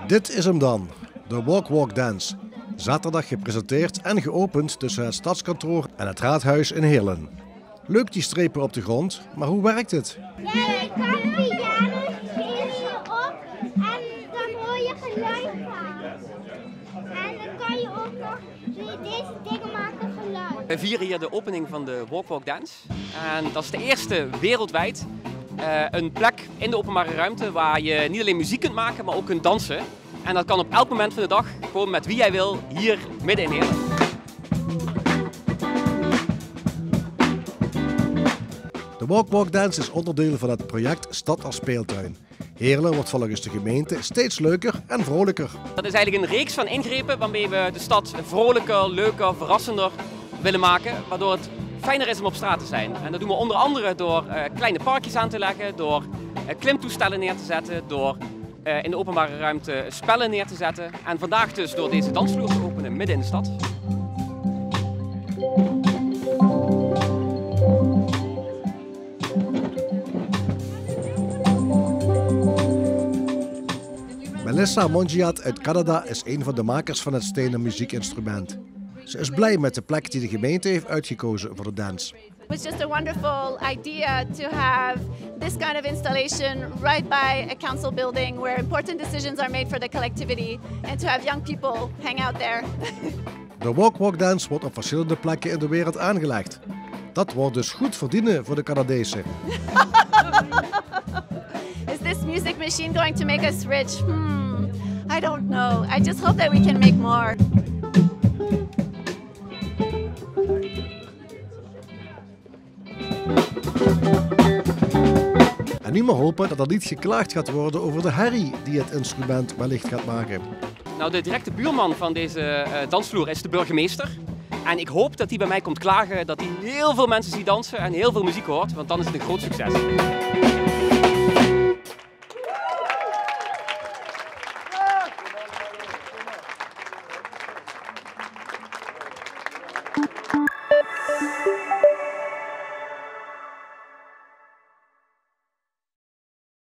Dit is hem dan, de Walk Walk Dance. Zaterdag gepresenteerd en geopend tussen het stadskantoor en het raadhuis in Heerlen. Leuk die strepen op de grond, maar hoe werkt het? Ja, je kan piano spelen op en dan hoor je geluid gaan. En dan kan je ook nog deze dingen maken geluid. We vieren hier de opening van de Walk Walk Dance. En dat is de eerste wereldwijd. Een plek in de openbare ruimte waar je niet alleen muziek kunt maken, maar ook kunt dansen. En dat kan op elk moment van de dag, gewoon met wie jij wil, hier midden in Heerlen. De Walk Walk Dance is onderdeel van het project Stad als Speeltuin. Heerlen wordt volgens de gemeente steeds leuker en vrolijker. Dat is eigenlijk een reeks van ingrepen waarmee we de stad vrolijker, leuker, verrassender willen maken. Waardoor het fijner is om op straat te zijn. En dat doen we onder andere door kleine parkjes aan te leggen, door klimtoestellen neer te zetten, door in de openbare ruimte spellen neer te zetten. En vandaag dus door deze dansvloer te openen midden in de stad. Melissa Mongiat uit Canada is een van de makers van het stenen muziekinstrument. Ze is blij met de plek die de gemeente heeft uitgekozen voor de dance. It was just a wonderful idea to have this kind of installation right by a council building where important decisions are made for the collectivity and to have young people hang out there. De Walk Walk Dance wordt op verschillende plekken in de wereld aangelegd. Dat wordt dus goed verdienen voor de Canadezen. Is this music machine going to make us rich? I don't know. I just hope that we can make more. En nu maar hopen dat er niet geklaagd gaat worden over de herrie die het instrument wellicht gaat maken. Nou, de directe buurman van deze dansvloer is de burgemeester. En ik hoop dat hij bij mij komt klagen dat hij heel veel mensen ziet dansen en heel veel muziek hoort, want dan is het een groot succes.